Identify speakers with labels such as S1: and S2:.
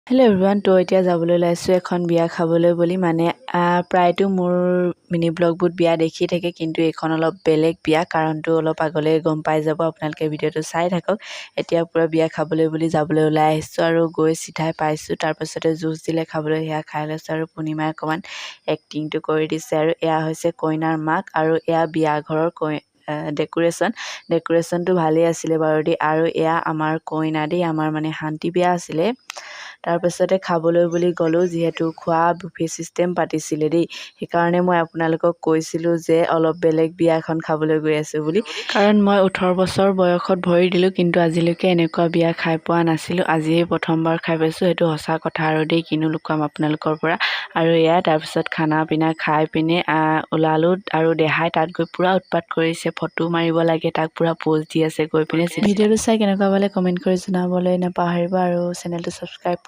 S1: Hello' everyone, তো এতিয়া যাবলৈ ওলাইছোঁ এখন বিয়া খাবলৈ বুলি। প্ৰায়তো মোৰ মিনি ব্লগবোৰত বিয়া দেখি থাকে, কিন্তু এইখন অলপ বেলেগ বিয়া। কাৰণটো অলপ আগলৈ গম পাই যাব, আপোনালোকে ভিডিঅ'টো চাই থাকক। এতিয়া পূৰা বিয়া খাবলৈ বুলি যাবলৈ ওলাই আহিছোঁ আৰু গৈ চিধাই পাইছোঁ। তাৰপাছতে জুচ দিলে খাবলৈ, সেয়া খাই লৈছোঁ আৰু পূৰ্ণিমাই অকণমান এক্টিংটো কৰি দিছে। আৰু এয়া হৈছে কইনাৰ মাক, আৰু এয়া বিয়া ঘৰৰ ডেকোৰেশ্যনটো ভালেই আছিলে বাৰু দেই। আৰু এয়া আমাৰ কইনা দেই, আমাৰ শান্তি বিয়া আছিলে। তাৰপাছতে খাবলৈ বুলি গ'লোঁ, যিহেতু খোৱা বুফে ছিষ্টেম পাতিছিলে দেই। সেইকাৰণে মই আপোনালোকক কৈছিলোঁ যে অলপ বেলেগ বিয়া এখন খাবলৈ গৈ আছোঁ বুলি। কাৰণ মই 18 বছৰ বয়সত ভৰি দিলোঁ, কিন্তু আজিলৈকে এনেকুৱা বিয়া খাই পোৱা নাছিলোঁ। আজিয়ে প্ৰথমবাৰ খাই পাইছোঁ, সেইটো সঁচা কথা আৰু দেই, কিনো লুকুৱাম আপোনালোকৰ পৰা। আৰু এয়া তাৰপিছত খানা পিনা খাই পিনে ওলালোঁ, আৰু দেহাই তাত গৈ পূৰা উৎপাত কৰিছে। ফটো মাৰিব লাগে, তাক পূৰা প'জ দি আছে গৈ পিনে। ভিডিঅ'টো চাই কেনেকুৱা পালে কমেণ্ট কৰি জনাবলৈ নাপাহৰিব, আৰু চেনেলটো ছাবস্ক্ৰাইব